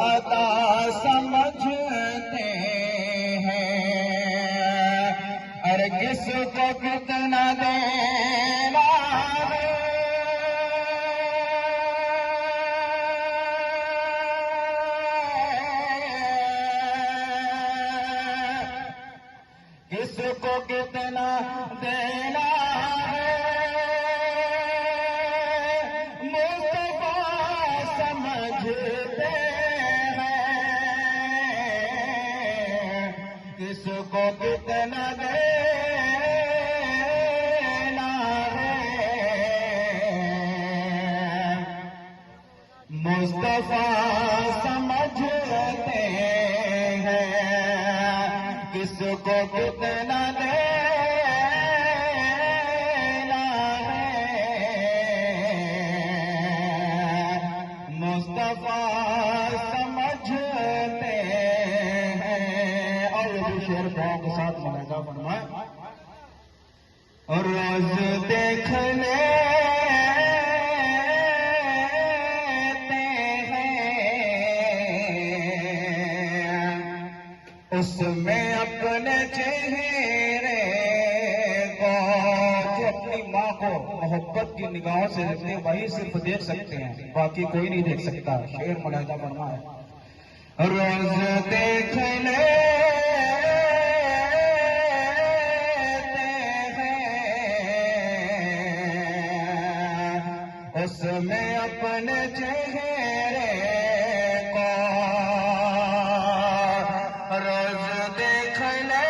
عطا سمجھتے ہیں، اور کس کو کتنا دینا ہے، کس کو کتنا دینا ہے، مصطفیٰ سمجھتے ہیں، کس کو کتنا دینا ہے، مصطفیٰ سمجھتے ہیں، کس کو کتنا دینا ہے، مصطفیٰ سمجھتے ہیں۔ اور یہ بھی شعر فوق کے ساتھ ملاحظہ فرمائیں، روز دیکھ لیتے ہیں اس میں اپنے چہرے کو، جو اپنی ماں کو محبت کی نگاہوں سے دیکھتے ہیں وہی صرف دیکھ سکتے ہیں، باقی کوئی نہیں دیکھ سکتا۔ شعر ملاحظہ فرما ہے، روز دیکھ لیتے ہیں اس میں اپنے چہرے کو، روز دیکھ لیتے